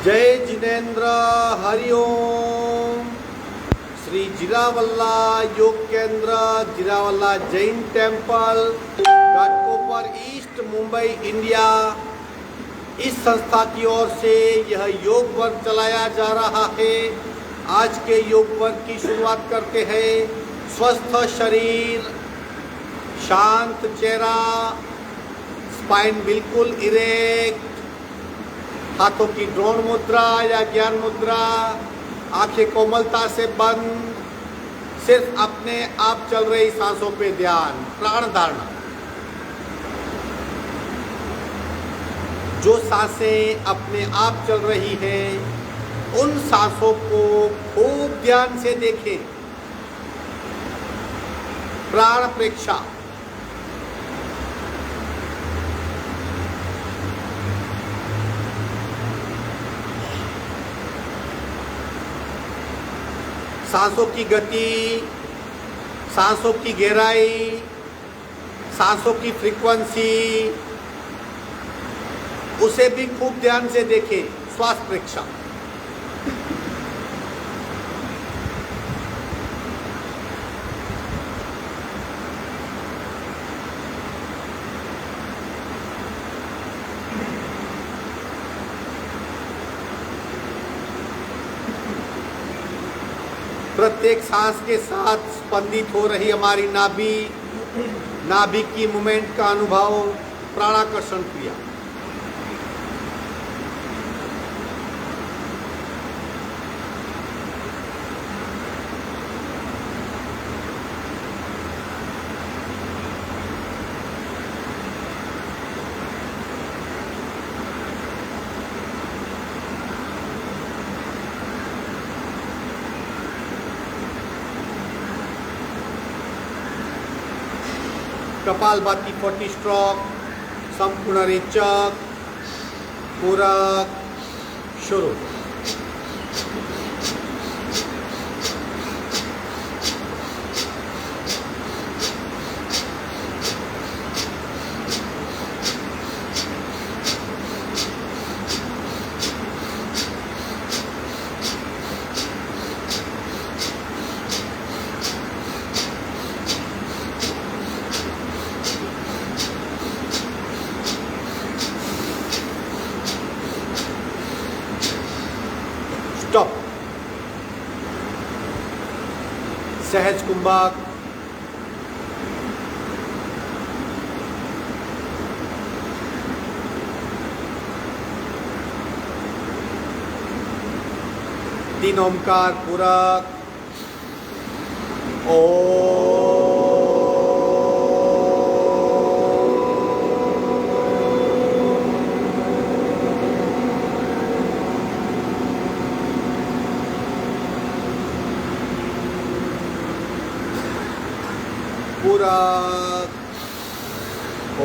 जय जिनेन्द्र हरिओम। श्री जिरावल्ला योग केंद्र, Jirawalla Jain temple, Ghatkopar east, Mumbai, India. इस संस्था की ओर से यह योग वर्ग चलाया जा रहा है। आज के योग वर्ग की शुरुआत करते हैं। स्वस्थ शरीर, शांत चेहरा, स्पाइन बिल्कुल इरेक्ट, हाथों की ड्रोन मुद्रा या ज्ञान मुद्रा, आंखें कोमलता से बंद, सिर्फ अपने आप चल रही सांसों पे ध्यान, प्राण धारणा। जो सांसें अपने आप चल रही हैं, उन सांसों को खूब ध्यान से देखें। प्राण प्रेक्षा। सांसों की गति, सांसों की गहराई, सांसों की फ्रीक्वेंसी, उसे भी खूब ध्यान से देखें। श्वास प्रेक्षा। प्रत्येक सांस के साथ स्पंदित हो रही हमारी नाभि, नाभि की मूवमेंट का अनुभव, प्राणाकर्षण क्रिया। कपालभाती 40 स्ट्रोक, संपूर्ण रेचक, पूरक, शुरू। स्टॉप। सहज कुंभक, तीन ओमकार पूरक, ओ पूरक, ओ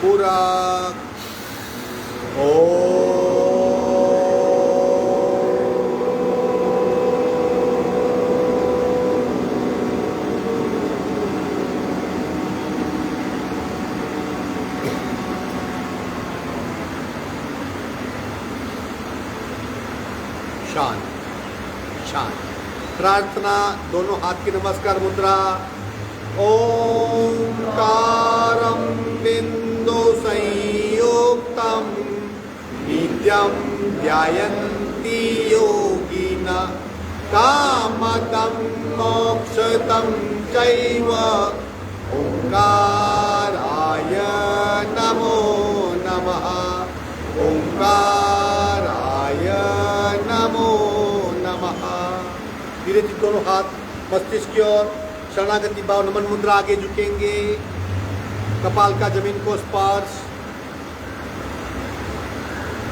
पूरक, ओ शांत शांत। प्रार्थना, दोनों हाथ की नमस्कार मुद्रा। ओंकारं बिंदु संयुक्तं नित्यं ध्यायन्ति योगिनः कामदं मोक्षदं चैव। ओंकाराय नमो नमः। ओंकाराय नमो नमः। धीरे धीरे दोनों हाथ मस्तिष्क की ओर, शरणागति भाव, नमन मुद्रा, आगे झुकेंगे। कपाल का जमीन को स्पर्श,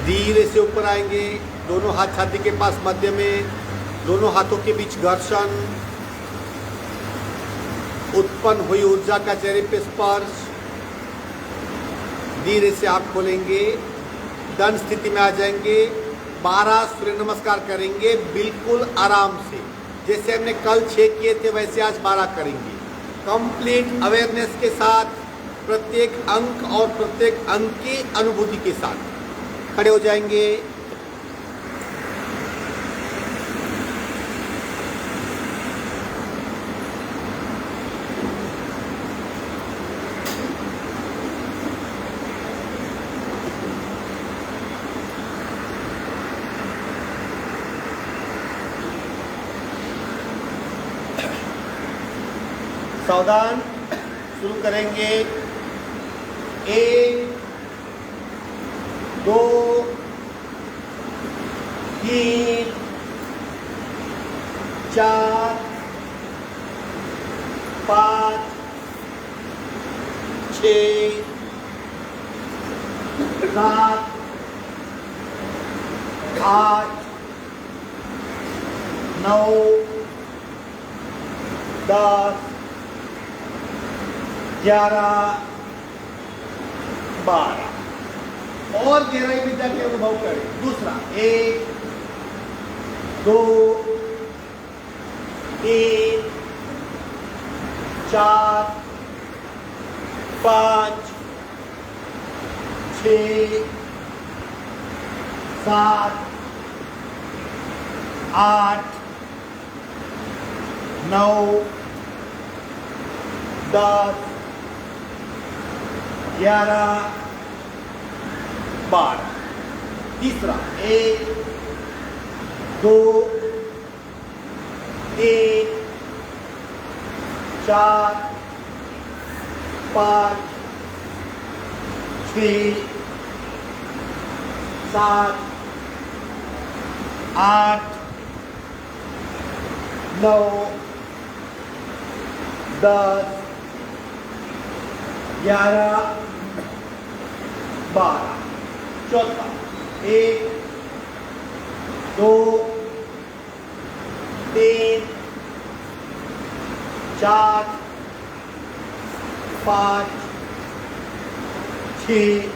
धीरे से ऊपर आएंगे। दोनों हाथ छाती के पास मध्य में, दोनों हाथों के बीच घर्षण, उत्पन्न हुई ऊर्जा का चेहरे पे स्पर्श। धीरे से आँख खोलेंगे, दंड स्थिति में आ जाएंगे। 12 सूर्य नमस्कार करेंगे बिल्कुल आराम से। जैसे हमने कल 6 किए थे वैसे आज 12 करेंगे, कंप्लीट अवेयरनेस के साथ, प्रत्येक अंक और प्रत्येक अंक की अनुभूति के साथ। खड़े हो जाएंगे। सावधान, शुरू करेंगे। 1 2 3 4 5 6 7 8 9 10 11 12 और गहराई में जाके अनुभव करें। दूसरा 1 2 3 4 5 6 7 8 9 10 11 12। तीसरा 1 2 3 4 5 6 7 8 9 10 11 12। चौथा 1 2 3 4 5 6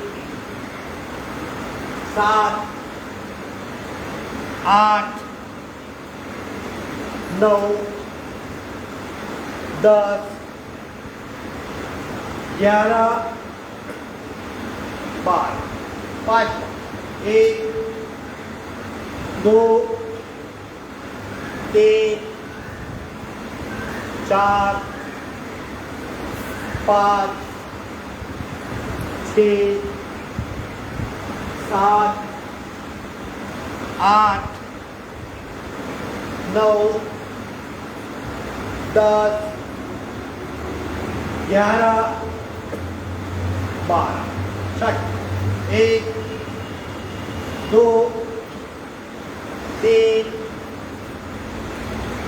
7 8 9 10 11 12। 5 1 2 3 4 5 6 7 8 9 10 11 12। 1 2 3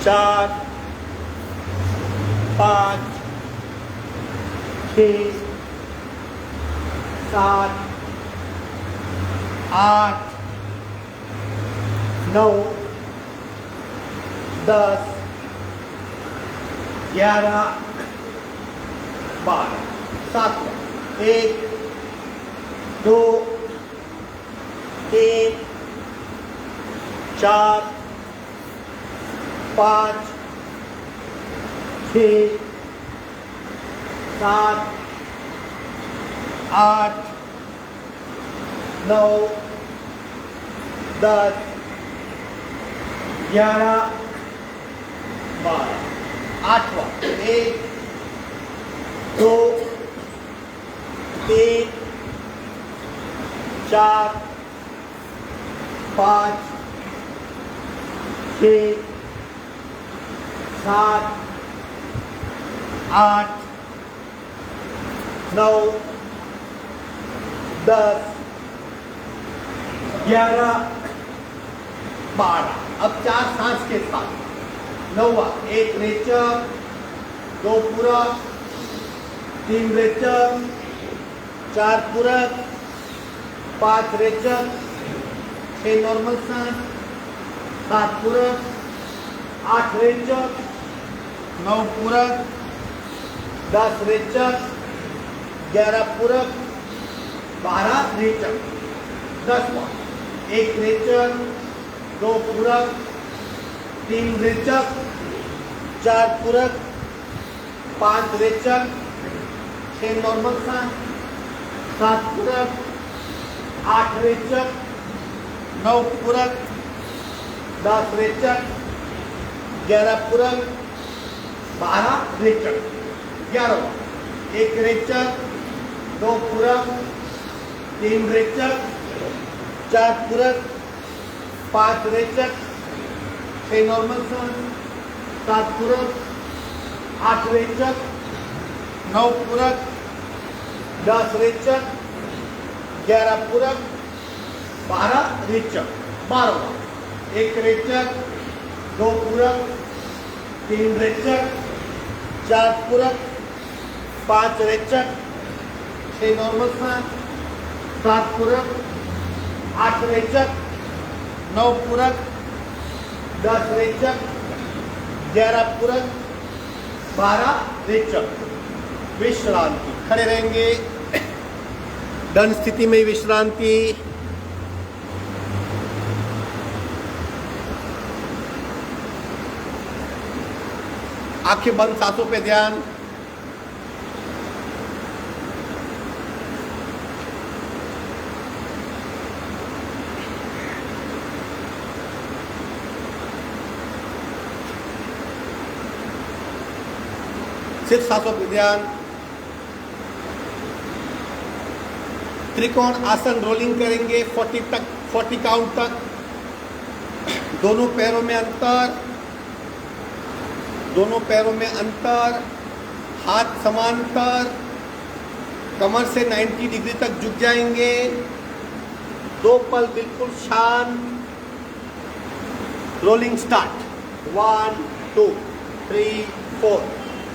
4 5 6 7 8 9 10 11 12। 7 1 2 3 4 5 6 7 8 9 10 11 12। 8वां 1 2 3 4 5 6 7 8 9 10 11 12। अब 4 सांस के साथ। 9वां 1 रेचक, 2 पूरक, 3 रेचक, 4 पूरक, 5 रेचक, 6 नॉर्मल सांस, 7 पूरक, 8 रेचक, 9 पूरक, 10 रेचक, 11 पूरक, 12 रेचक। 10वां एक रेचक, दो पूरक, तीन रेचक, चार पूरक, पांच रेचक, छह नॉर्मल सांस, सात पूरक, आठ रेचक, नौ पूरक, 10 रेचक, 11 पूरक, 12 रेचक। 11 एक रेचक, दो पूरक, तीन रेचक, चार पूरक, पांच रेचक, छह नॉर्मल सांस, सात पूरक, आठ रेचक, नौ पूरक, 10 रेचक, 11 पूरक, 12 रेचक। 12 एक रेचक, दो पूरक, तीन रेचक, चार पूरक, पांच रेचक, छह नॉर्मल सांस, सात पूरक, आठ रेचक, नौ पूरक, 10 रेचक, 11 पूरक, 12 रेचक। विश्रांति, खड़े रहेंगे, दंड स्थिति में विश्रांति। आंखें बंद, सांसों पे ध्यान। सिर्फ सांसों पे ध्यान। त्रिकोण आसन रोलिंग करेंगे 40 काउंट तक। दोनों पैरों में अंतर, दोनों पैरों में अंतर, हाथ समांतर, कमर से 90 डिग्री तक झुक जाएंगे। दो पल बिल्कुल शांत। Rolling start. 1 2 3 4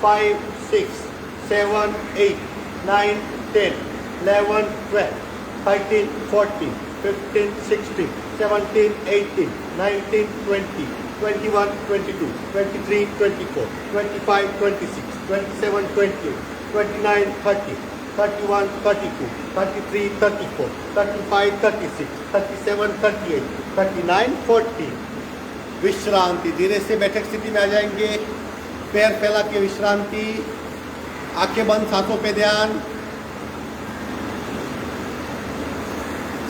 5 6 7 8 9 10 11 12 13 14 15 16 17 18 19 20 21 22 23 24 25 26 27 28 29 30 31 32 33 34 35 36 37 38 39 40। विश्रांति, धीरे से बैठक स्थिति में आ जाएंगे। पैर फैला के विश्रांति। आंखें बंद, सांसों पे ध्यान।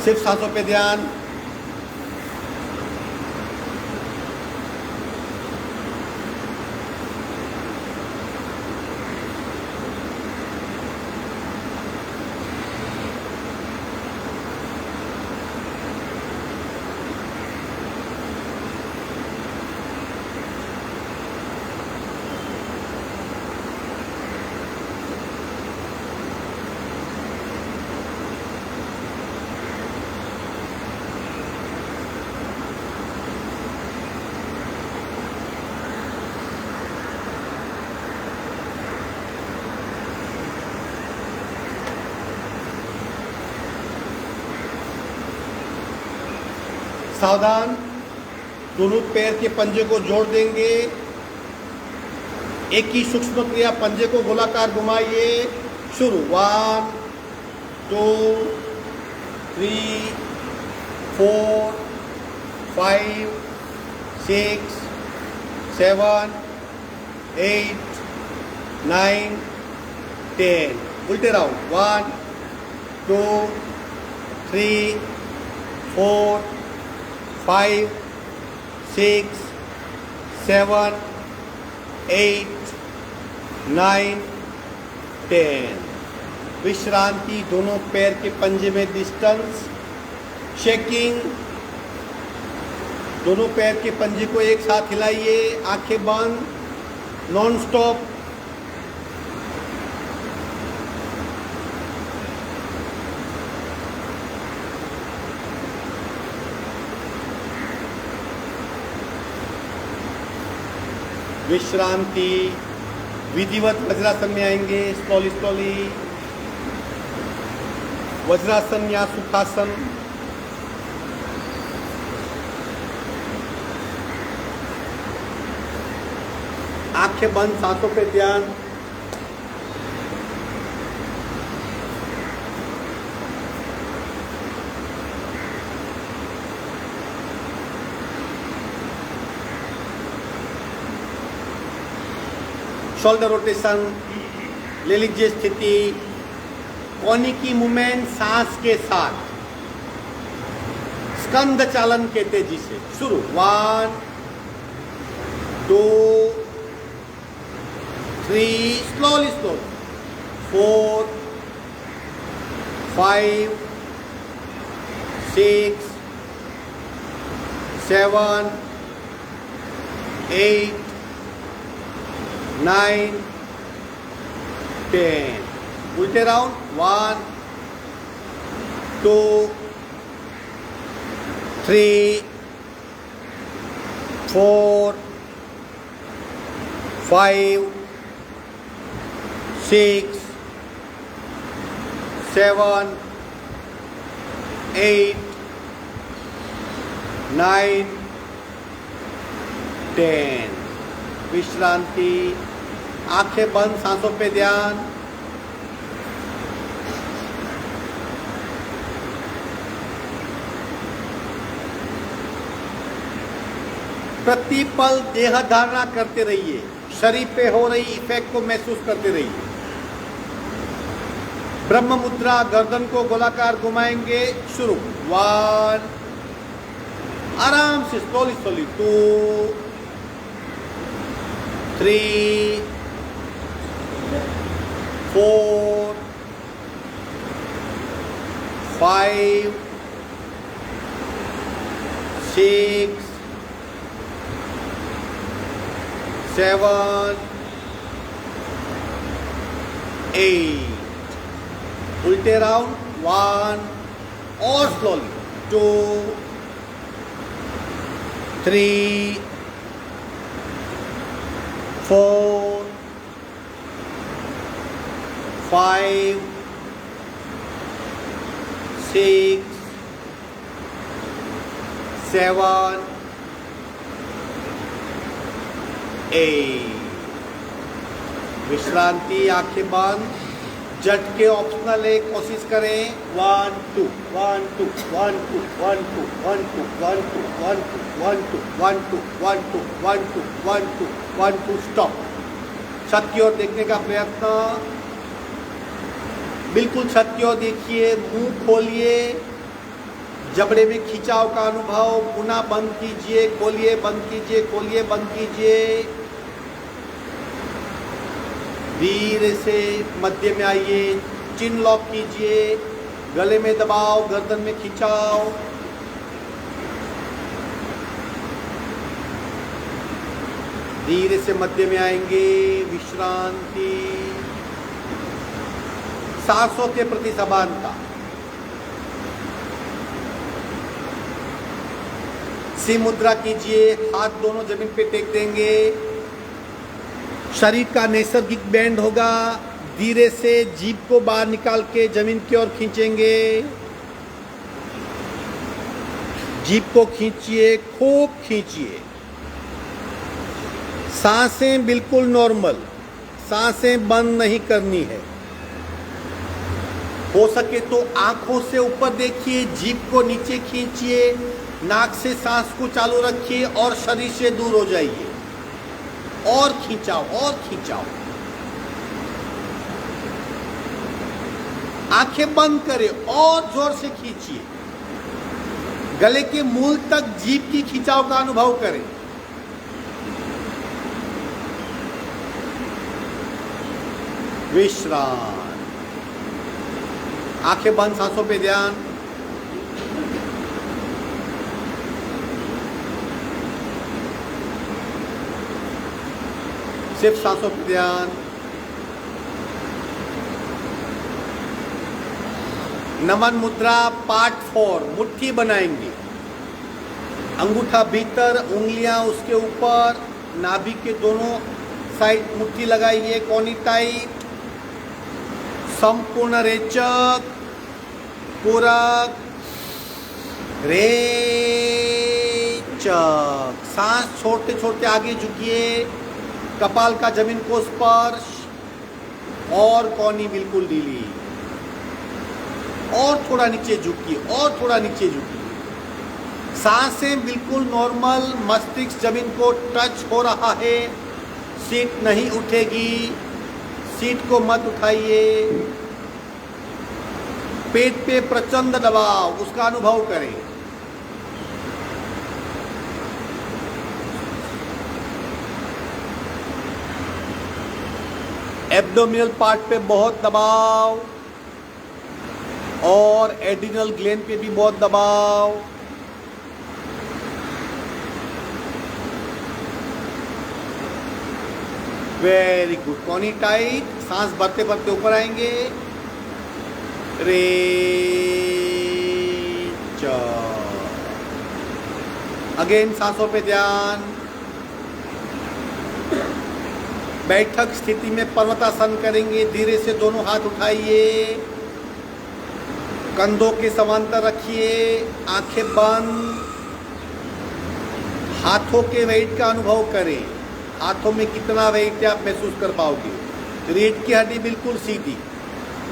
सिर्फ सांसों पे ध्यान। सावधान, दोनों पैर के पंजे को जोड़ देंगे। एक ही सूक्ष्म क्रिया, पंजे को गोलाकार घुमाइए। शुरू। 1 2 3 4 5 6 7 8 9 10। उल्टे राउंड। 1 2 3 4 5 6 7 8 9 10। विश्रांति, दोनों पैर के पंजे में डिस्टेंस। शेकिंग, दोनों पैर के पंजे को एक साथ हिलाइए। आंखें बंद, नॉन स्टॉप। विश्रांति, विधिवत वज्रासन में आएंगे। स्लोली वज्रासन या सुखासन। आंखें बंद, सांसों पे ध्यान। शोल्डर रोटेशन, ले लीजिए स्थिति, कोनी की मूवमेंट सांस के साथ, स्कंद चालन कहते जिसे। शुरू 1 2 3, स्लोली 4 5 6 7 8 9 10। उल्टे राउंड 1 2 3 4 5 6 7 8 9 10। विश्रांति, आंखें बंद, सांसों पे ध्यान। प्रतिपल देह धारणा करते रहिए, शरीर पे हो रही इफेक्ट को महसूस करते रहिए। ब्रह्म मुद्रा, गर्दन को गोलाकार घुमाएंगे। शुरू 1, आराम से स्लोली 2 3 4 5 6 7 8। उल्टे राउंड 1 और स्लोली 2 3 4 5 6 7 8। विश्रांति, आंखें बंद। झटके ऑप्शनल है, कोशिश करें। 1 2 1 2 1 2 1 2 1 2 1 2 1 2 1 2 1 2 1 2 1 2 1 2 1 2 स्टॉप। छत की ओर देखने का प्रयत्न, बिल्कुल छत की ओर देखिए, मुंह खोलिए, जबड़े में खिंचाव का अनुभव। पुनः बंद कीजिए, खोलिए, बंद कीजिए, खोलिए, बंद कीजिए। धीरे से मध्य में आइए, चिन लॉक कीजिए, गले में दबाव, गर्दन में खिंचाव। धीरे से मध्य में आएंगे। विश्रांति, सांसों के प्रति समानता। सी मुद्रा कीजिए, हाथ दोनों जमीन पे टेक देंगे। शरीर का नैसर्गिक बैंड होगा। धीरे से जीभ को बाहर निकाल के जमीन की ओर खींचेंगे। जीभ को खींचिए, खूब खींचिए। सांसें बिल्कुल नॉर्मल, सांसें बंद नहीं करनी है। हो सके तो आंखों से ऊपर देखिए, जीभ को नीचे खींचिए, नाक से सांस को चालू रखिए और शरीर से दूर हो जाइए। और खींचाओ, और खींचाओ। आंखें बंद करें और जोर से खींचिए। गले के मूल तक जीभ की खिंचाव का अनुभव करें। विश्राम, आंखें बंद, सांसों पे ध्यान। सिर्फ सांसों पर ध्यान। नमन मुद्रा पार्ट 4, मुट्ठी बनाएंगे। अंगूठा भीतर, उंगलियां उसके ऊपर, नाभि के दोनों साइड मुट्ठी लगाइए, कोनी टाइट। संपूर्ण रेचक, पूरक, रेचक। सांस छोड़ते छोड़ते आगे झुकिए, कपाल का जमीन को स्पर्श, और कोनी बिल्कुल ढीली। और थोड़ा नीचे झुकिए, और थोड़ा नीचे झुकिए। सांसें बिल्कुल नॉर्मल, मस्तिष्क जमीन को टच हो रहा है। सीट नहीं उठेगी, सीट को मत उठाइए। पेट पे प्रचंड दबाव, उसका अनुभव करें। एब्डोमिनल पार्ट पे बहुत दबाव और एड्रिनल ग्लैंड पे भी बहुत दबाव। Very good, Connie tight. सांस भरते भरते ऊपर आएंगे। अगेन सांसों पे ध्यान। बैठक स्थिति में पर्वतासन करेंगे। धीरे से दोनों हाथ उठाइए, कंधों के समांतर रखिए, आंखें बंद। हाथों के वेट का अनुभव करें। हाथों में कितना वेट है आप महसूस कर पाओगे। रीढ़ की हड्डी बिल्कुल सीधी।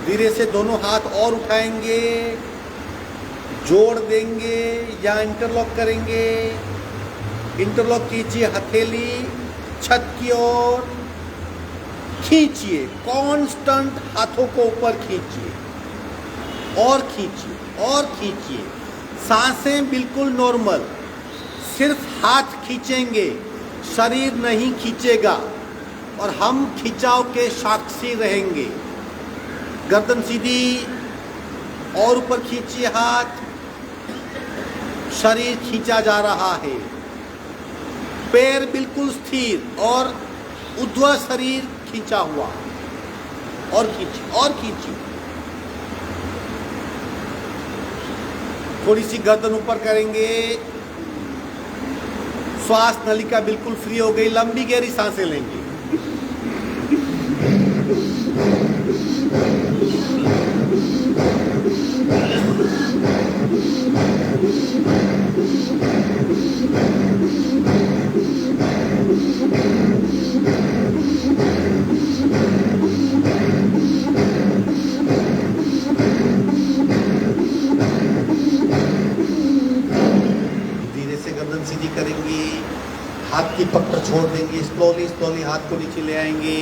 धीरे से दोनों हाथ और उठाएंगे, जोड़ देंगे या इंटरलॉक करेंगे। इंटरलॉक कीजिए, हथेली छत की ओर खींचिए। कांस्टेंट हाथों को ऊपर खींचिए और खींचिए और खींचिए। सांसें बिल्कुल नॉर्मल, सिर्फ हाथ खींचेंगे, शरीर नहीं खींचेगा और हम खिंचाव के साक्षी रहेंगे। गर्दन सीधी और ऊपर खींचिए हाथ, शरीर खींचा जा रहा है। पैर बिल्कुल स्थिर और ऊर्ध्व शरीर खींचा हुआ। और खींचिए और खींचिए। थोड़ी सी गर्दन ऊपर करेंगे। श्वास नलिका बिल्कुल फ्री हो गई। लंबी गहरी सांसें लेंगे। सीधी करेंगे, हाथ की पकड़ छोड़ देंगे। स्लोली स्लोली हाथ को नीचे ले आएंगे।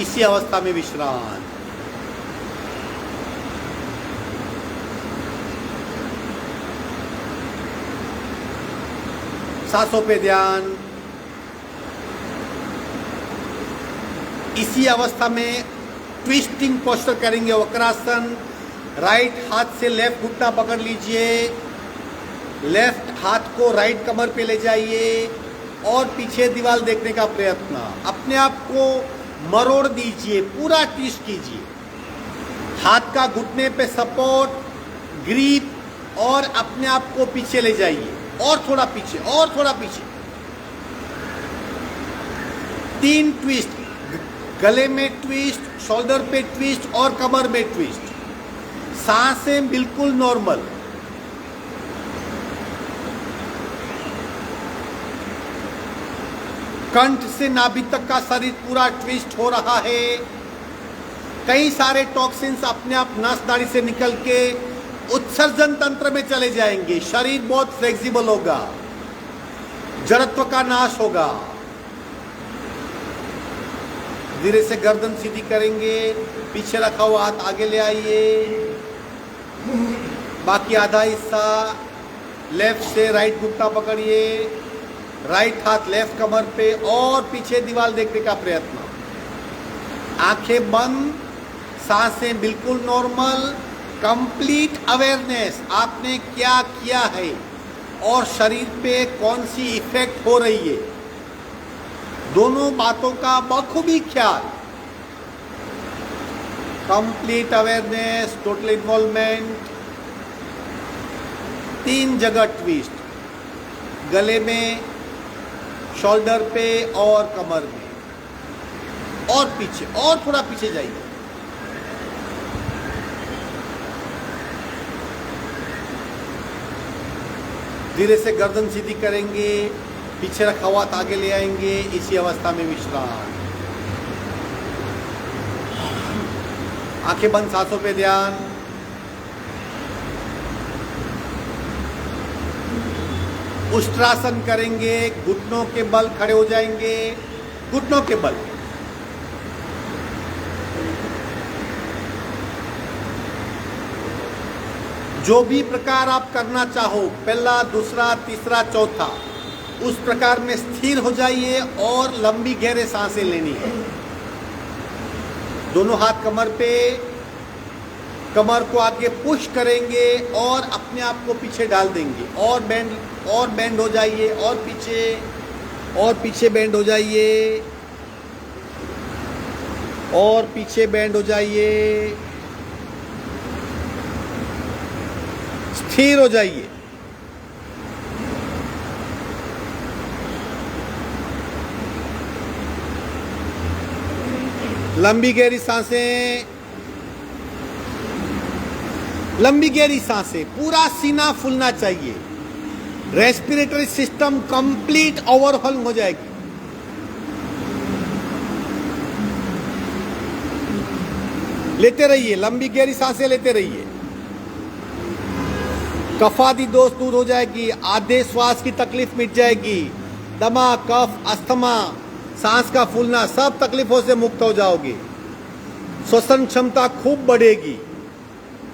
इसी अवस्था में विश्राम। सांसों पे ध्यान। इसी अवस्था में ट्विस्टिंग पोस्चर करेंगे, वक्रासन। राइट हाथ से लेफ्ट घुटना पकड़ लीजिए। लेफ्ट हाथ को राइट कमर पे ले जाइए और पीछे दीवार देखने का प्रयत्न। अपने आप को मरोड़ दीजिए, पूरा ट्विस्ट कीजिए। हाथ का घुटने पे सपोर्ट, ग्रिप और अपने आप को पीछे ले जाइए और थोड़ा पीछे और थोड़ा पीछे। 3 ट्विस्ट, गले में ट्विस्ट, शोल्डर पे ट्विस्ट और कमर में ट्विस्ट। सांसें बिल्कुल नॉर्मल। कंठ से नाभि तक का शरीर पूरा ट्विस्ट हो रहा है। कई सारे टॉक्सिन्स अपने आप नस नाड़ी से निकल के उत्सर्जन तंत्र में चले जाएंगे। शरीर बहुत फ्लेक्सिबल होगा, जड़त्व का नाश होगा। धीरे से गर्दन सीधी करेंगे। पीछे रखा हुआ हाथ आगे ले आइए। बाकी आधा हिस्सा लेफ्ट से राइट घुटना पकड़िए। राइट हाथ लेफ्ट कमर पे और पीछे दीवार देखने का प्रयत्न। आंखें बंद, सांसें बिल्कुल नॉर्मल। कंप्लीट अवेयरनेस आपने क्या किया है और शरीर पे कौन सी इफेक्ट हो रही है, दोनों बातों का बखूबी ख्याल। Complete awareness, total involvement. 3 जगह ट्विस्ट, गले में, शोल्डर पे और कमर में और पीछे और थोड़ा पीछे जाइए। धीरे से गर्दन सीधी करेंगे। पीछे रखा हुआ आगे ले आएंगे। इसी अवस्था में विश्राम। आंखें बंद, सांसों पे ध्यान। उष्ट्रासन करेंगे। घुटनों के बल खड़े हो जाएंगे। घुटनों के बल। जो भी प्रकार आप करना चाहो, पहला, दूसरा, तीसरा, चौथा, उस प्रकार में स्थिर हो जाइए और लंबी गहरे सांसें लेनी है। दोनों हाथ कमर पे, कमर को आगे पुश करेंगे और अपने आप को पीछे डाल देंगे और बेंड हो जाइए और पीछे बेंड हो जाइए और पीछे बेंड हो जाइए, स्थिर हो जाइए। लंबी गहरी सांसें, लंबी गहरी सांसें, पूरा सीना फूलना चाहिए। रेस्पिरेटरी सिस्टम कंप्लीट ओवरहॉल हो जाएगी। लेते रहिए, लंबी गहरी सांसें लेते रहिए। कफादी दोष दूर हो जाएगी, आधे श्वास की तकलीफ मिट जाएगी, दमा, कफ, अस्थमा, सांस का फूलना, सब तकलीफों से मुक्त हो जाओगे। श्वसन क्षमता खूब बढ़ेगी।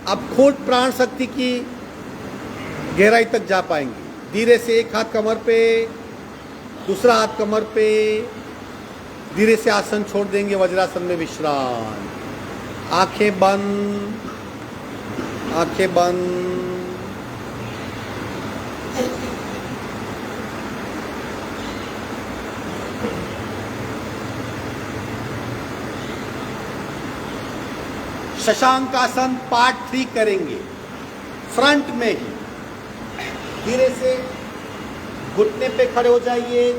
अब खुद प्राण शक्ति की गहराई तक जा पाएंगे। धीरे से एक हाथ कमर पे, दूसरा हाथ कमर पे, धीरे से आसन छोड़ देंगे। वज्रासन में विश्राम। आंखें बंद, आंखें बंद। शशांक आसन पार्ट 3 करेंगे, फ्रंट में ही। धीरे से घुटने पे खड़े हो जाइए।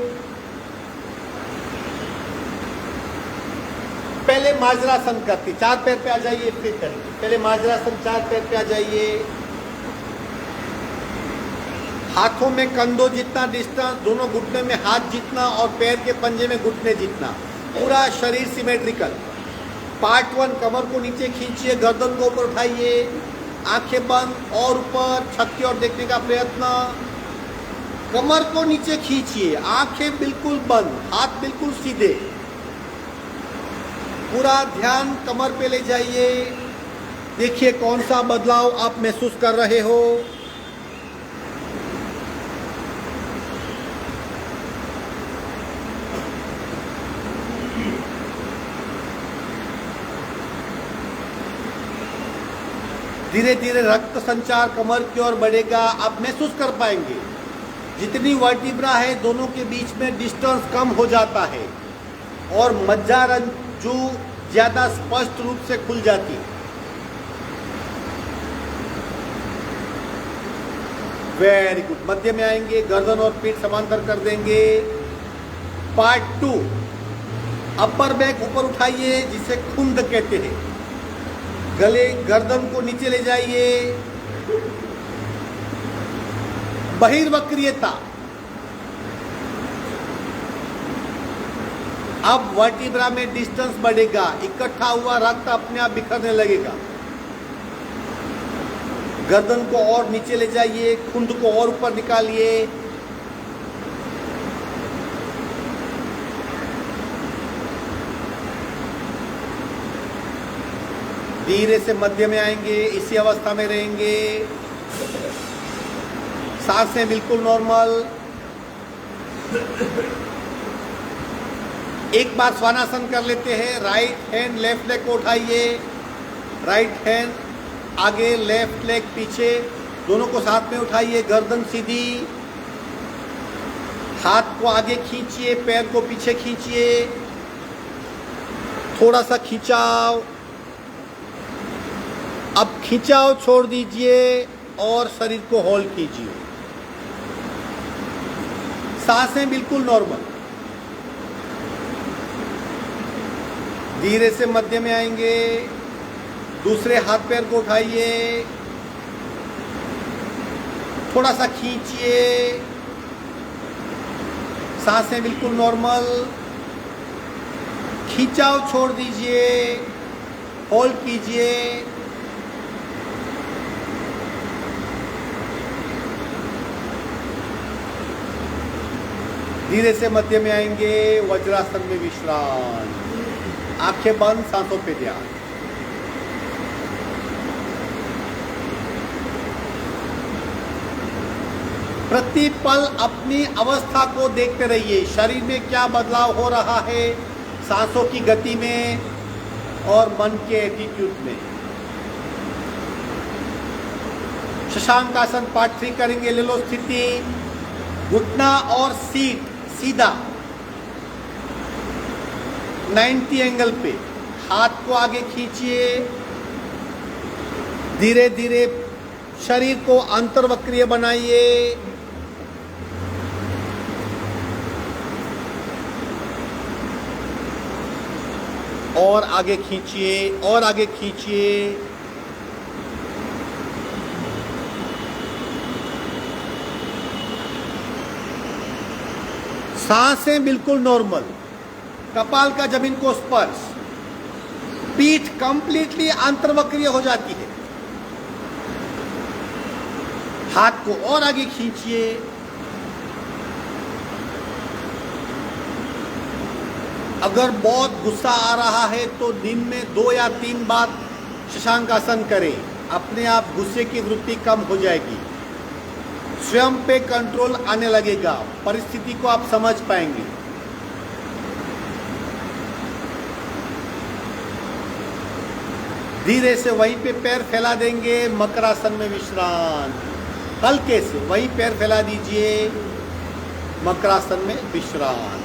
पहले माजरासन करते, 4 पैर पे आ जाइए, फिर करेंगे। पहले माजरासन, 4 पैर पे आ जाइए। हाथों में कंधों जितना डिस्टेंस, दोनों घुटने में हाथ जितना और पैर के पंजे में घुटने जितना, पूरा शरीर सिमेट्रिकल। पार्ट 1, कमर को नीचे खींचिए, गर्दन को ऊपर उठाइए, आंखें बंद और ऊपर, छत की ओर देखने का प्रयत्न। कमर को नीचे खींचिए, आंखें बिल्कुल बंद, हाथ बिल्कुल सीधे। पूरा ध्यान कमर पे ले जाइए। देखिए कौन सा बदलाव आप महसूस कर रहे हो। धीरे धीरे रक्त संचार कमर की ओर बढ़ेगा। आप महसूस कर पाएंगे जितनी वर्टिब्रा है दोनों के बीच में डिस्टेंस कम हो जाता है और मज्जारंजू ज्यादा स्पष्ट रूप से खुल जाती है। Very good. मध्य में आएंगे, गर्दन और पीठ समांतर कर देंगे। पार्ट 2, अपर बैक ऊपर उठाइए जिसे खुंद कहते हैं। गले, गर्दन को नीचे ले जाइए। बहिर्वक्रियता। अब वर्टिब्रा में डिस्टेंस बढ़ेगा, इकट्ठा हुआ रक्त अपने आप बिखरने लगेगा। गर्दन को और नीचे ले जाइए, खुंद को और ऊपर निकालिए। धीरे से मध्य में आएंगे, इसी अवस्था में रहेंगे। सांसें बिल्कुल नॉर्मल। एक बार स्वानासन कर लेते हैं। राइट हैंड लेफ्ट लेग को उठाइए, राइट हैंड आगे, लेफ्ट लेग पीछे, दोनों को साथ में उठाइए। गर्दन सीधी, हाथ को आगे खींचिए, पैर को पीछे खींचिए। थोड़ा सा खिंचाव। अब खिंचाव छोड़ दीजिए और शरीर को होल्ड कीजिए। सांसें बिल्कुल नॉर्मल। धीरे से मध्य में आएंगे, दूसरे हाथ पैर को उठाइए, थोड़ा सा खींचिए। सांसें बिल्कुल नॉर्मल। खिंचाव छोड़ दीजिए, होल्ड कीजिए। धीरे से मध्य में आएंगे, वज्रासन में विश्राम, आंखें बंद, सांसों पे ध्यान। प्रतिपल अपनी अवस्था को देखते रहिए, शरीर में क्या बदलाव हो रहा है, सांसों की गति में और मन के एटीट्यूड में। शशांक आसन पार्ट 3 करेंगे। ले लो स्थिति, घुटना और सीट सीधा 90 एंगल पे, हाथ को आगे खींचिए, धीरे धीरे शरीर को अंतर्वक्रीय बनाइए। और आगे खींचिए और आगे खींचिए। सांसें बिल्कुल नॉर्मल, कपाल का जमीन को स्पर्श, पीठ कंप्लीटली अंतर्वक्रीय हो जाती है। हाथ को और आगे खींचिए। अगर बहुत गुस्सा आ रहा है तो दिन में 2 या 3 बार शशांक आसन करें, अपने आप गुस्से की वृत्ति कम हो जाएगी, स्वयं पे कंट्रोल आने लगेगा, परिस्थिति को आप समझ पाएंगे। धीरे से वहीं पे पैर फैला देंगे, मकरासन में विश्राम, हल्के से वहीं पैर फैला दीजिए, मकरासन में विश्राम।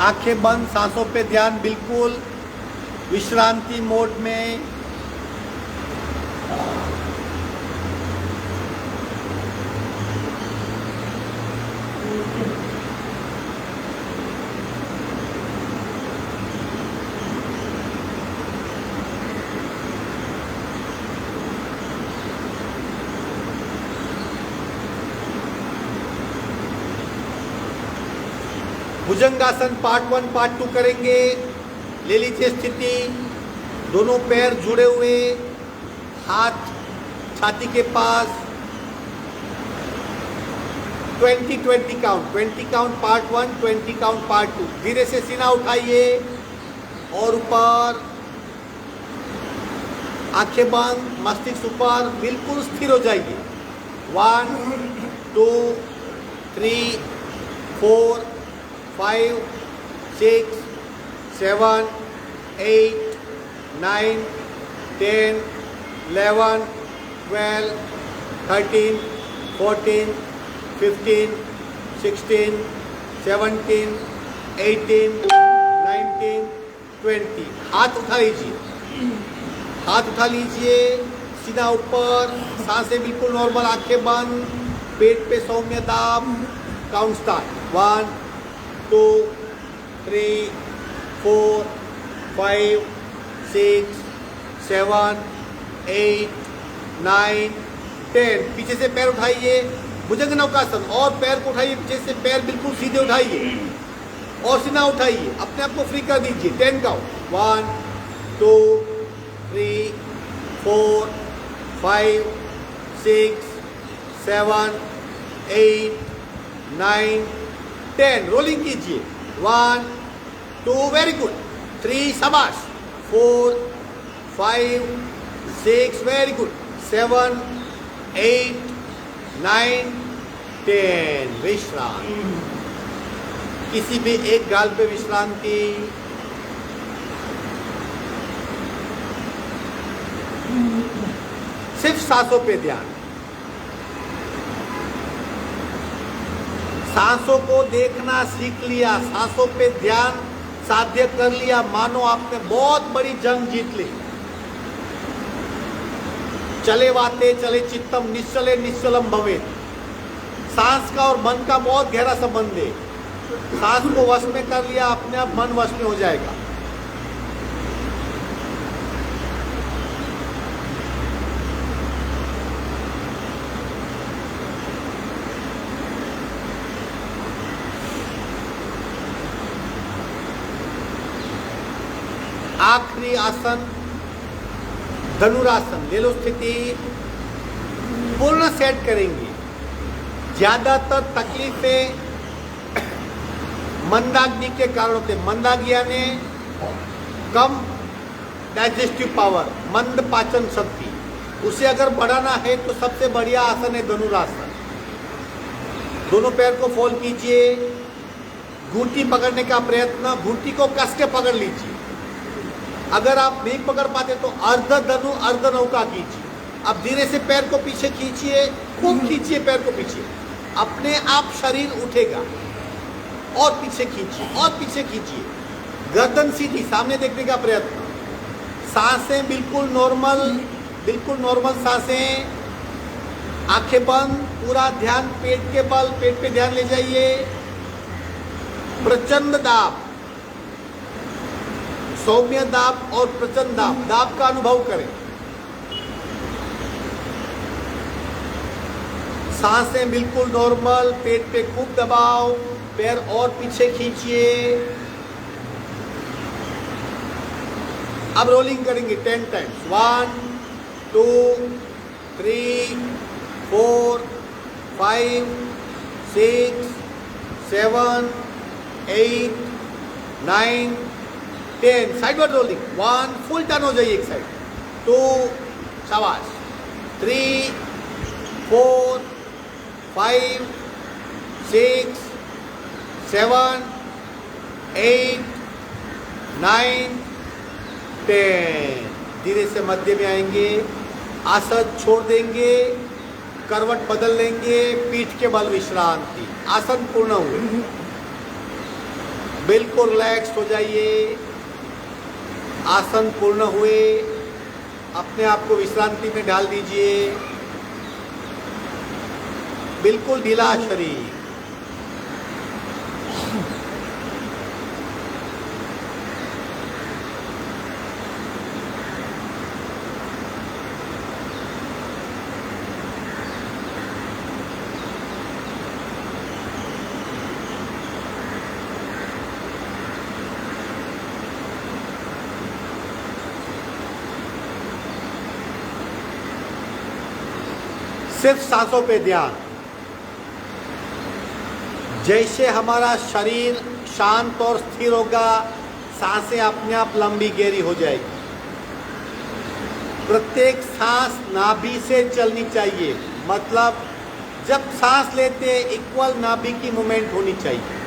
आंखें बंद, सांसों पे ध्यान, बिल्कुल विश्रांति मोड में। भुजंगासन पार्ट 1 पार्ट 2 करेंगे। ले लीजिए स्थिति, दोनों पैर जुड़े हुए, हाथ छाती के पास, 20-20 count, 20 count part 1, 20 count part 2। धीरे से सीना उठाइए और ऊपर, आंखें बंद, मस्तिष्क ऊपर, बिल्कुल स्थिर हो जाइए। 1 2 3 4 5 6 7 8 9 10 11 12 13 14 15 16 17 18 19 20। हाथ उठा लीजिए, हाथ उठा लीजिए, सीधा ऊपर, सांसें बिल्कुल नॉर्मल, आंखें बंद, पेट पे सौम्य दाब। Count start, 1 2 3 4 5 6 7 8 9 10। पीछे से पैर उठाइए, भुजंग नौकासन, और पैर को उठाइए पीछे से, पैर बिल्कुल सीधे उठाइए और सीना उठाइए, अपने आप को फ्री कर दीजिए। 10 काउंट, 1 2 3 4 5 6 7 8 9 10। रोलिंग कीजिए, 1 2 वेरी गुड, 3 शाबाश, 4 5 6 वेरी गुड, 7 8 9 10। विश्राम, किसी भी एक गाल पे विश्रांति। सिर्फ सांसों पे ध्यान, सांसों को देखना सीख लिया, सांसों पे ध्यान साध्य कर लिया, मानो आपने बहुत बड़ी जंग जीत ली। चले वाते चले चित्तम निश्चले निश्चलम भवेत्। सांस का और मन का बहुत गहरा संबंध है। सांस को वश में कर लिया, अपने आप मन वश में हो जाएगा। आखिरी आसन धनुरासन। ले लो स्थिति, पूर्ण सेट करेंगे, ज़्यादातर तकलीफें मंदाग्नि के कारण होते हैं। मंदाग्नि यानी कम डाइजेस्टिव पावर, मंद पाचन शक्ति। उसे अगर बढ़ाना है तो सबसे बढ़िया आसन है धनुरासन। दोनों पैर को फोल्ड कीजिए, घूंटी पकड़ने का प्रयत्न, घूंटी को कस के पकड़ लीजिए। अगर आप नहीं पकड़ पाते तो अर्ध धनु अर्ध नौका कीजिए। अब धीरे से पैर को पीछे खींचिए, खूब खींचिए पैर को पीछे, अपने आप शरीर उठेगा। और पीछे खींचिए और पीछे खींचिए, गर्दन सीधी सामने देखने का प्रयत्न। सांसें बिल्कुल नॉर्मल सांसें, आंखें बंद, पूरा ध्यान पेट के बल, पेट पे ध्यान ले जाइए। प्रचंड दाब, सौम्य दाब और प्रचंड दाब, दाब का अनुभव करें। सांसें बिल्कुल नॉर्मल, पेट पे खूब दबाव, पैर और पीछे खींचिए। अब रोलिंग करेंगे 10 times. 1 2 3 4 5 6 7 8 9 10। Sideward rolling. 1 full turn हो जाइए एक साइड। 2 शाबाश। 3 4 5 6 7 8 9 10। धीरे से मध्य में आएंगे, आसन छोड़ देंगे, करवट बदल लेंगे, पीठ के बल विश्रांति। आसन पूर्ण हुए, बिल्कुल रिलैक्स हो जाइए। आसन पूर्ण हुए, अपने आप को विश्रांति में डाल दीजिए। बिल्कुल ढीला शरीर। सिर्फ सांसों पे ध्यान। जैसे हमारा शरीर शांत और स्थिर होगा, सांसें अपने आप लंबी गहरी हो जाएगी। प्रत्येक सांस नाभि से चलनी चाहिए, मतलब जब सांस लेते हैं इक्वल नाभि की मूवमेंट होनी चाहिए।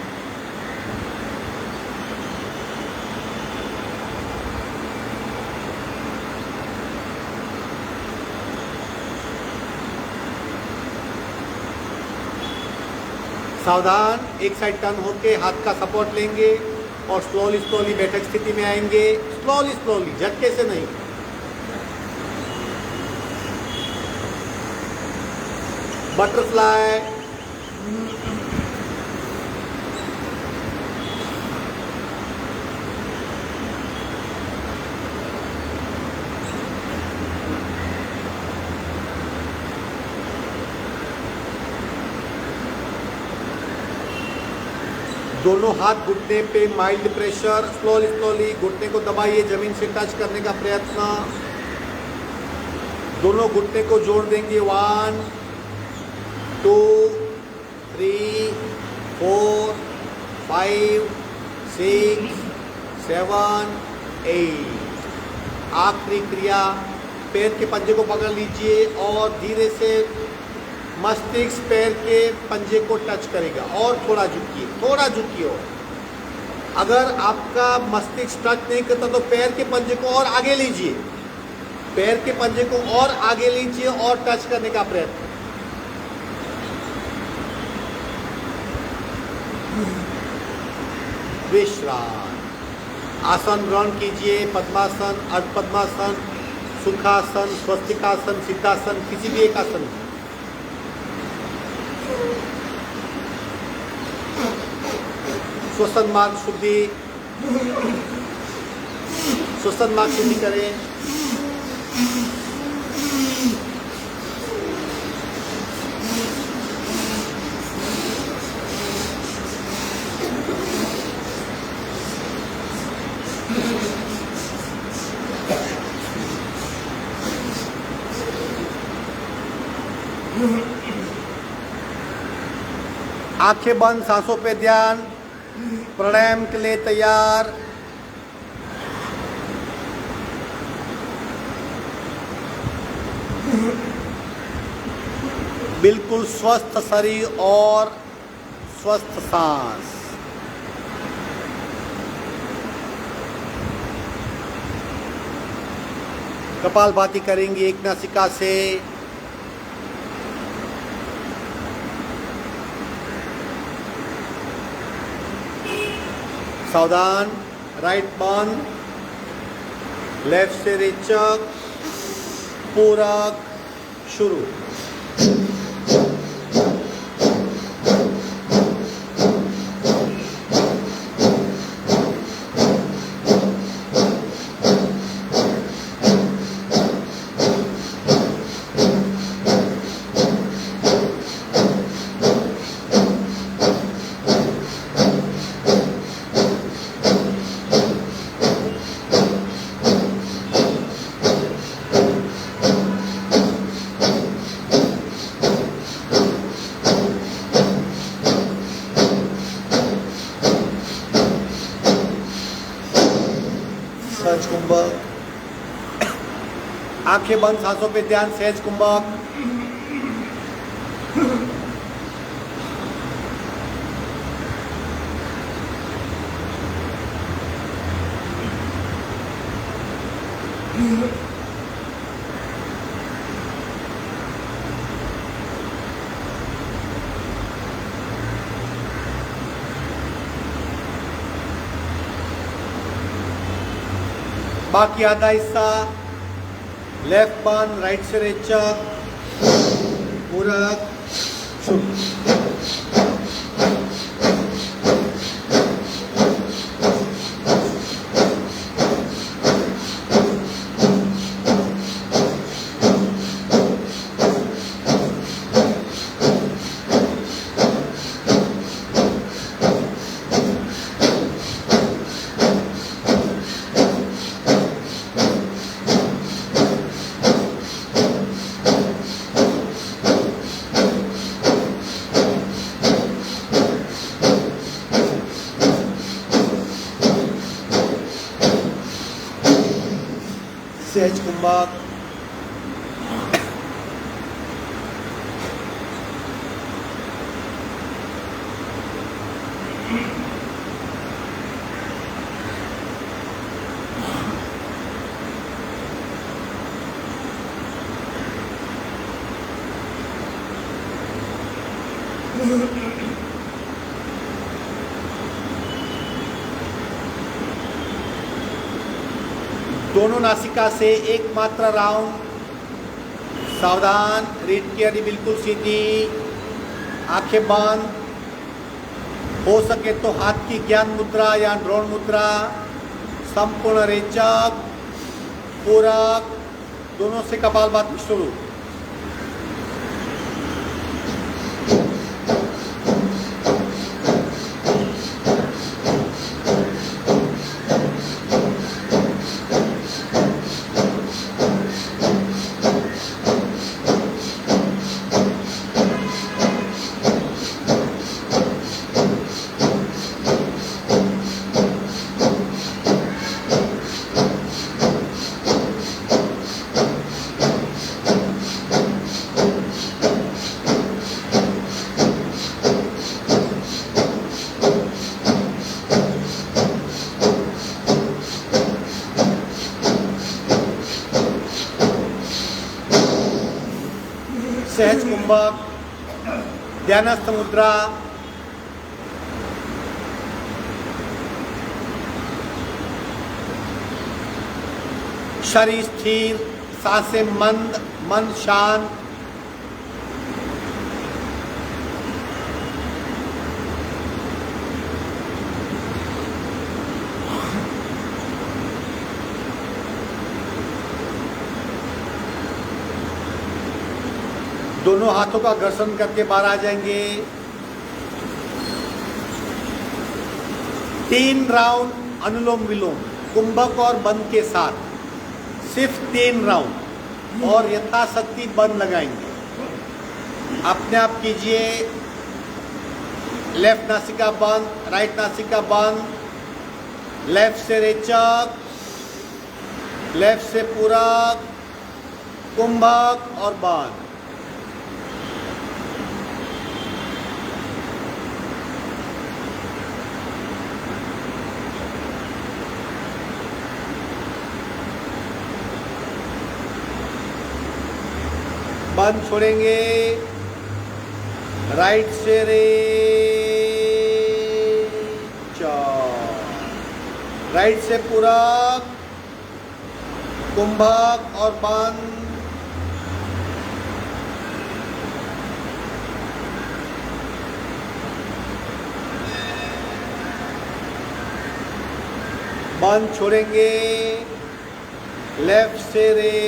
सावधान, एक साइड टर्न होके हाथ का सपोर्ट लेंगे और स्लोली बैठक स्थिति में आएंगे। स्लोली, झटके से नहीं। बटरफ्लाई, दोनों हाथ घुटने पे माइल्ड प्रेशर। स्लोली घुटने को दबाइए, जमीन से टच करने का प्रयत्न। दोनों घुटने को जोड़ देंगे। 1 2 3 4 5 6 7 8। आखिरी क्रिया, पैर के पंजे को पकड़ लीजिए और धीरे से मस्तिष्क पैर के पंजे को टच करेगा। और थोड़ा झुकिए। अगर आपका मस्तिष्क टच नहीं करता तो पैर के पंजे को और आगे लीजिए, पैर के पंजे को और आगे लीजिए और टच करने का प्रयत्न। विश्राम। आसन ग्रहण कीजिए, पद्मासन, अर्ध पद्मासन, सुखासन, स्वस्तिकासन, सिद्धासन, किसी भी एक आसन। श्वसन मार्ग शुद्धि करें। आंखें बंद, सांसों पे ध्यान। प्राणायाम के लिए तैयार। बिल्कुल स्वस्थ शरीर और स्वस्थ सांस। कपालभाति करेंगे एक नासिका से। सावधान, राइट बंद, लेफ्ट से रेचक, पूरक, शुरू। सहज कुंभक। आंखें बंद, सांसों पे ध्यान। सहज कुंभक। बाकी आधा हिस्सा, लेफ्ट बंद, राइट से रेचक, पूरक, शुरू। सहज कुंभक। दोनों नासिका से एक मात्रा राउंड। सावधान, रीढ़ की हड्डी बिल्कुल सीधी, आंखें बंद। हो सके तो हाथ की ज्ञान मुद्रा या ड्रोन मुद्रा। संपूर्ण रेचक, पूरक, दोनों से कपालभाति शुरू। सहज कुंभक, ध्यानस्थ मुद्रा। शरीर स्थिर, सांसें मंद, मन शांत। दोनों हाथों का घर्षण करके बाहर आ जाएंगे। 3 राउंड अनुलोम विलोम, कुंभक और बंद के साथ। सिर्फ 3 राउंड और यथाशक्ति बंद लगाएंगे। अपने आप कीजिए। लेफ्ट नासिका बंद, राइट नासिका बंद, लेफ्ट से रेचक, लेफ्ट से पूरक, कुंभक और बंद। बंद छोड़ेंगे, राइट से रेचक, राइट से पूरक, कुंभक और बंद। बंद छोड़ेंगे, लेफ्ट से रेचक।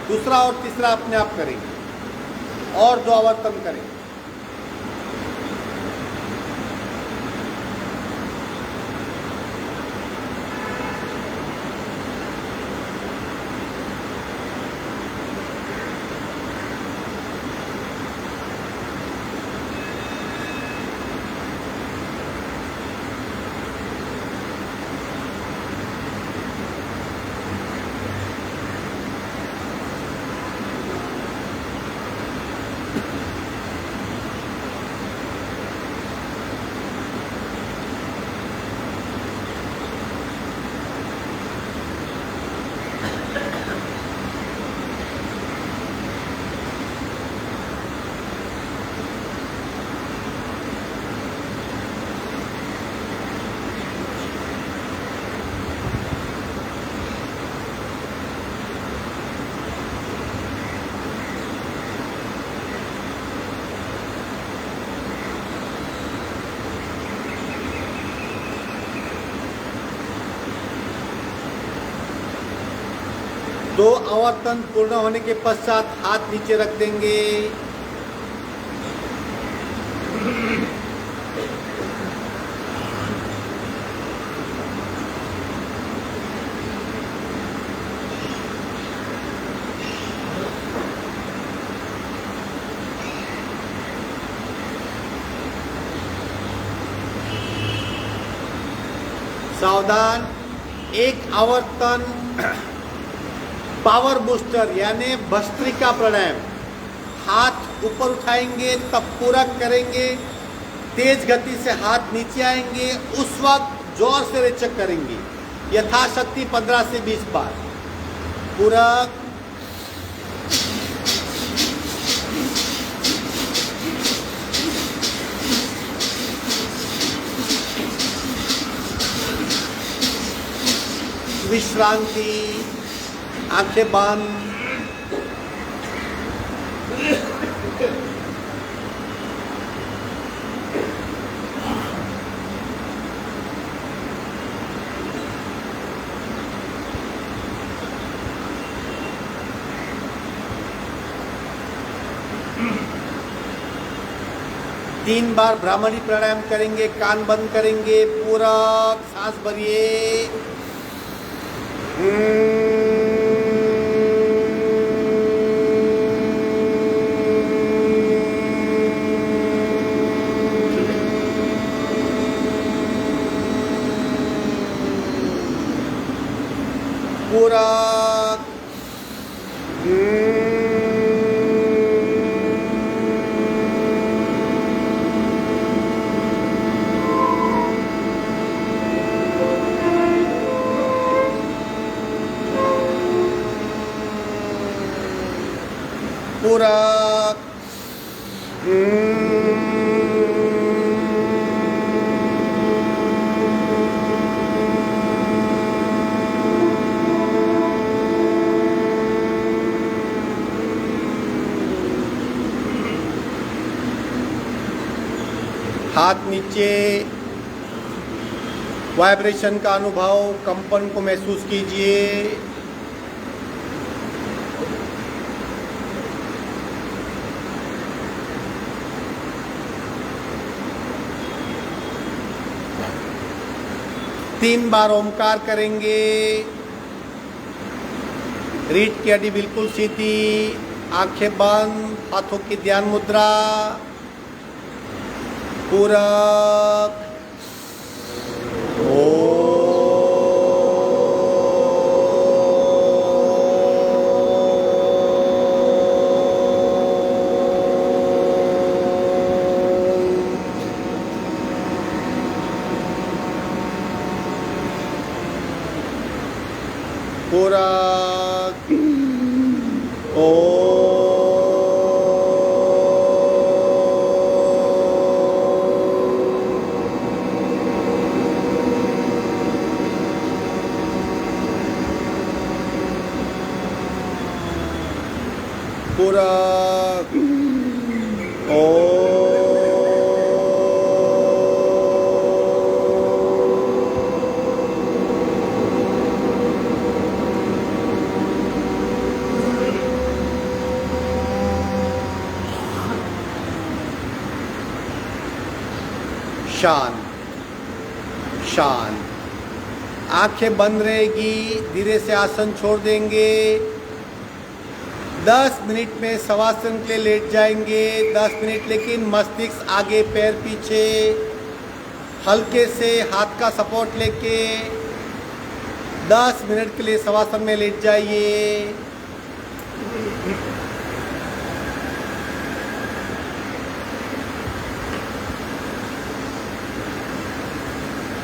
दूसरा और तीसरा अपने आप करेंगे और 2 आवर्तन करेंगे। दो आवर्तन पूर्ण होने के पश्चात हाथ नीचे रख देंगे। सावधान, एक आवर्तन पावर बूस्टर यानी भस्त्रिका प्राणायाम। हाथ ऊपर उठाएंगे तब पूरक करेंगे, तेज गति से हाथ नीचे आएंगे, उस वक्त जोर से रेचक करेंगे, यथाशक्ति 15 से 20 बार। पूरक, विश्रांति, आंखें बंद। तीन बार भ्रामरी प्राणायाम करेंगे, कान बंद करेंगे, पूरक, सांस भरिए। पूरक, पूरक, हाथ नीचे, वाइब्रेशन का अनुभव, कंपन को महसूस कीजिए। तीन बार ओमकार करेंगे। रीढ़ की हड्डी बिल्कुल सीधी, आंखें बंद, हाथों की ध्यान मुद्रा। पूरा पूरा पूरा शांत शांत, आंखें बंद रहेगी, धीरे से आसन छोड़ देंगे। 10 मिनट में शवासन के लिए लेट जाएंगे। 10 मिनट, लेकिन मस्तिष्क आगे पैर पीछे, हल्के से हाथ का सपोर्ट लेके 10 मिनट के लिए शवासन में लेट जाइए।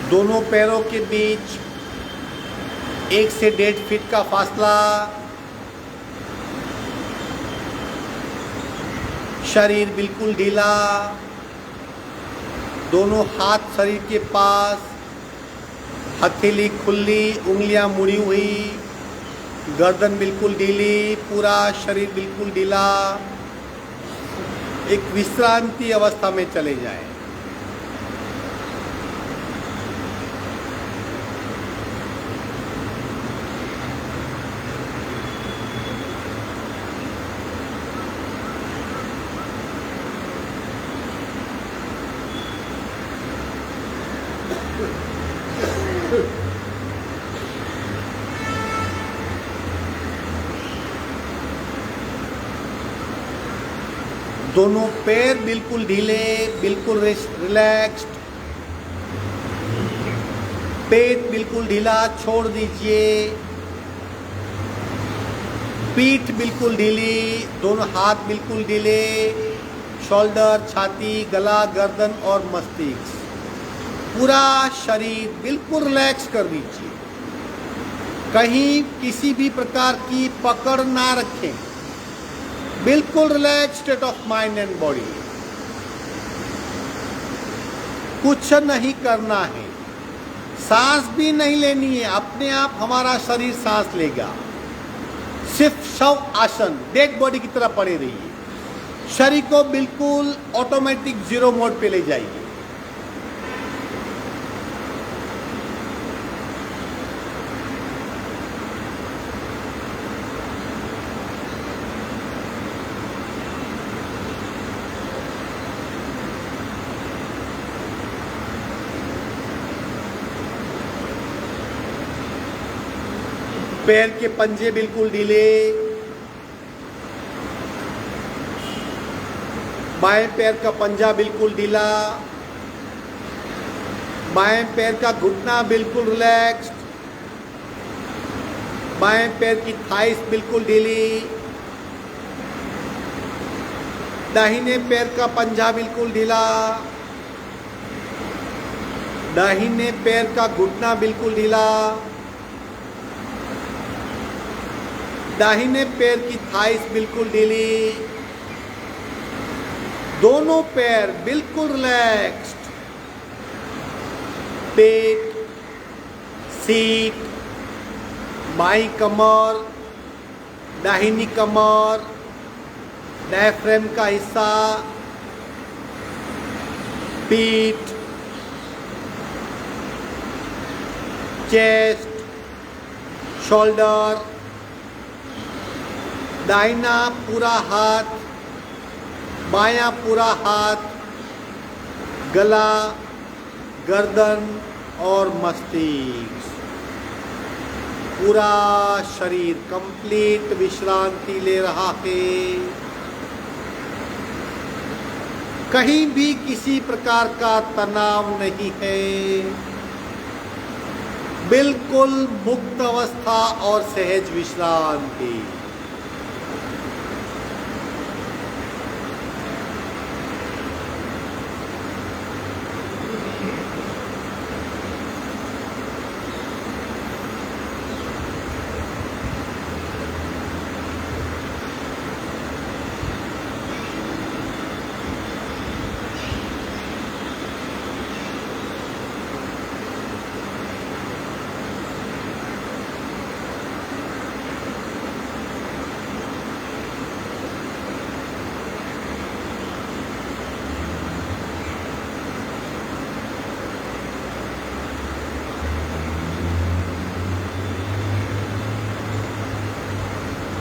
दोनों पैरों के बीच 1 से 1.5 फीट का फासला। शरीर बिल्कुल ढीला, दोनों हाथ शरीर के पास, हथेली खुली, उंगलियां मुड़ी हुई, गर्दन बिल्कुल ढीली, पूरा शरीर बिल्कुल ढीला। एक विश्रांति अवस्था में चले जाएं। दोनों पैर बिल्कुल ढीले, बिल्कुल रिलैक्स्ड, पेट बिल्कुल ढीला, छोड़ दीजिए। पीठ बिल्कुल ढीली, दोनों हाथ बिल्कुल ढीले, शोल्डर, छाती, गला, गर्दन और मस्तिष्क, पूरा शरीर बिल्कुल रिलैक्स कर दीजिए। कहीं किसी भी प्रकार की पकड़ ना रखें, बिल्कुल relax state of mind and body. कुछ नहीं करना है, सांस भी नहीं लेनी है, अपने आप हमारा शरीर सांस लेगा। सिर्फ शव आसन, डेड बॉडी की तरह पड़े रहिए। शरीर को बिल्कुल ऑटोमेटिक 0 मोड पे ले जाइए। पैर के पंजे बिल्कुल ढीले, बाएं पैर का पंजा बिल्कुल ढीला, बाएं पैर का घुटना बिल्कुल रिलैक्स्ड, बाएं पैर की थाइस बिल्कुल ढीली, दाहिने पैर का पंजा बिल्कुल ढीला, दाहिने पैर का घुटना बिल्कुल ढीला, दाहिने पैर की थाइस बिल्कुल ढीली, दोनों पैर बिल्कुल रिलैक्स्ड, पेट, सीट, बाईं कमर, दाहिनी कमर, डायफ्रेम का हिस्सा, पीठ, चेस्ट, शोल्डर, दाहिना पूरा हाथ, बायां पूरा हाथ, गला, गर्दन और मस्तिष्क, पूरा शरीर कंप्लीट विश्रांति ले रहा है। कहीं भी किसी प्रकार का तनाव नहीं है, बिल्कुल मुक्त अवस्था और सहज विश्रांति।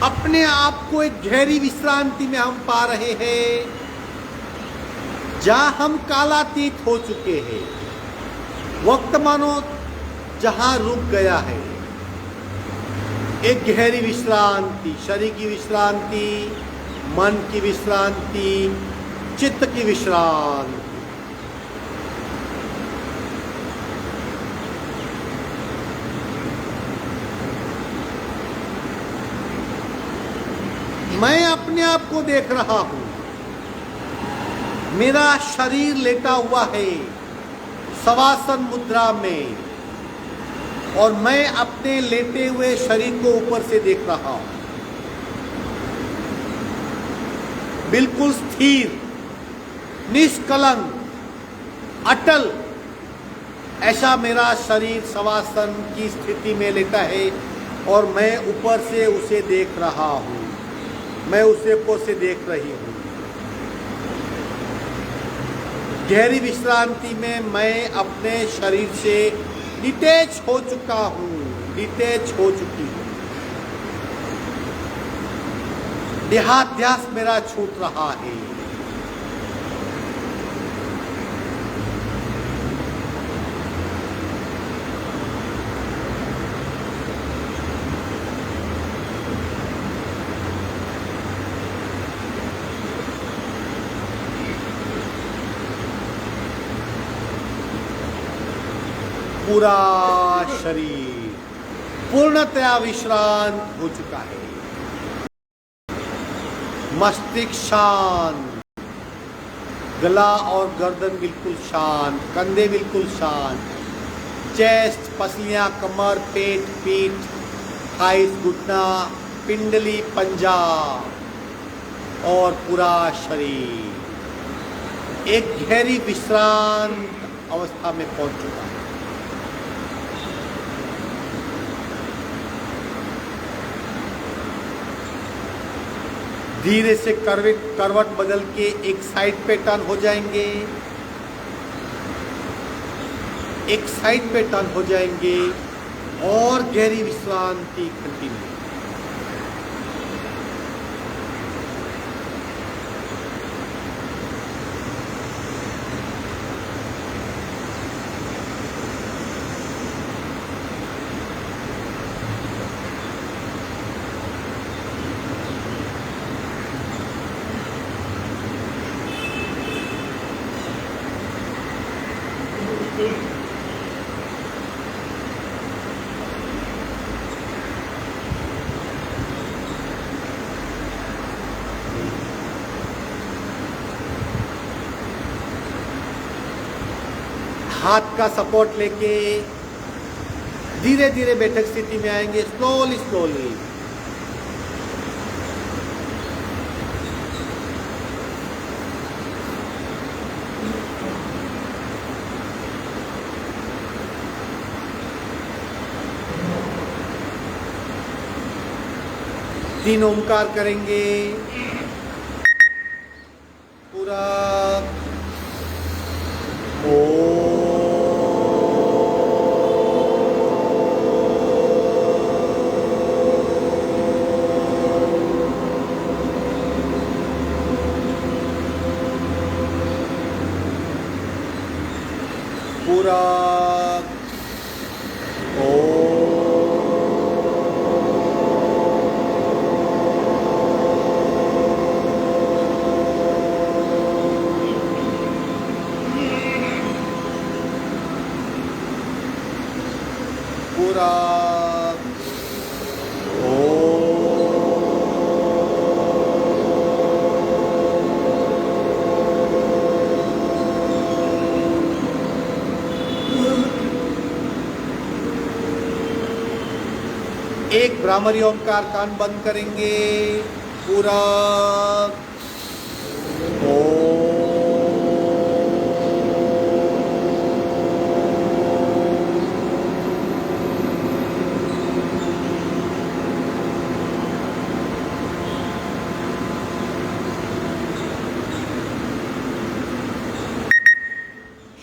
अपने आप को एक गहरी विश्रांति में हम पा रहे हैं, जहां हम कालातीत हो चुके हैं। वक्त मानो जहां रुक गया है। एक गहरी विश्रांति, शरीर की विश्रांति, मन की विश्रांति, चित्त की विश्रांति। मैं अपने आप को देख रहा हूं, मेरा शरीर लेटा हुआ है शवासन मुद्रा में, और मैं अपने लेटे हुए शरीर को ऊपर से देख रहा हूं। बिल्कुल स्थिर, निष्कलंक, अटल ऐसा मेरा शरीर शवासन की स्थिति में लेटा है, और मैं ऊपर से उसे देख रहा हूं। मैं उसे ऊपर से देख रही हूं। गहरी विश्रांति में मैं अपने शरीर से डिटैच हो चुका हूं, डिटैच हो चुकी हूं। देहाध्यास मेरा छूट रहा है। पूरा शरीर पूर्णतया विश्रांत हो चुका है। मस्तिष्क शांत, गला और गर्दन बिल्कुल शांत, कंधे बिल्कुल शांत, चेस्ट, पसलियां, कमर, पेट, पीठ, थाइस, घुटना, पिंडली, पंजा और पूरा शरीर एक गहरी विश्रांत अवस्था में पहुंच चुका है। धीरे से करवट बदल के एक साइड पे टर्न हो जाएंगे, एक साइड पे टर्न हो जाएंगे, और गहरी विश्रांति कंटिन्यू। हाथ का सपोर्ट लेके धीरे धीरे बैठक स्थिति में आएंगे, स्लोली स्लोली। तीन ओंकार करेंगे। पूरा पूरा पूरा एक भ्रामरी ओंकार, कान बंद करेंगे, पूरा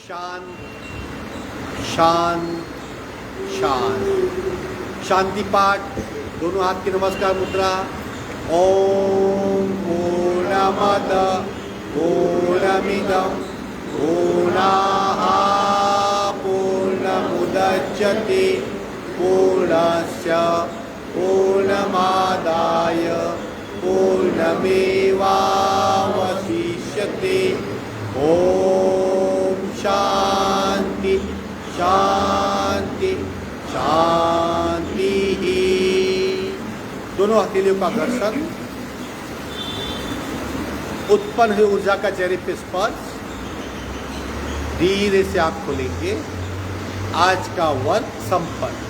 शांत शांत शांत। शांति पाठ, दोनों हाथ की नमस्कार मुद्रा। ओम पूर्णमद पूर्णमिदं पूर्णाः पूर्णमुदच्यते पूर्णस्य पूर्णमादाय पूर्णमेवावशिष्यते। ओम शांति शांति शांति। दोनों हथेलियों का घर्षण, उत्पन्न हुई ऊर्जा का चेहरे पे स्पर्श। धीरे से आप खोलेंगे। आज का वर्क संपन्न।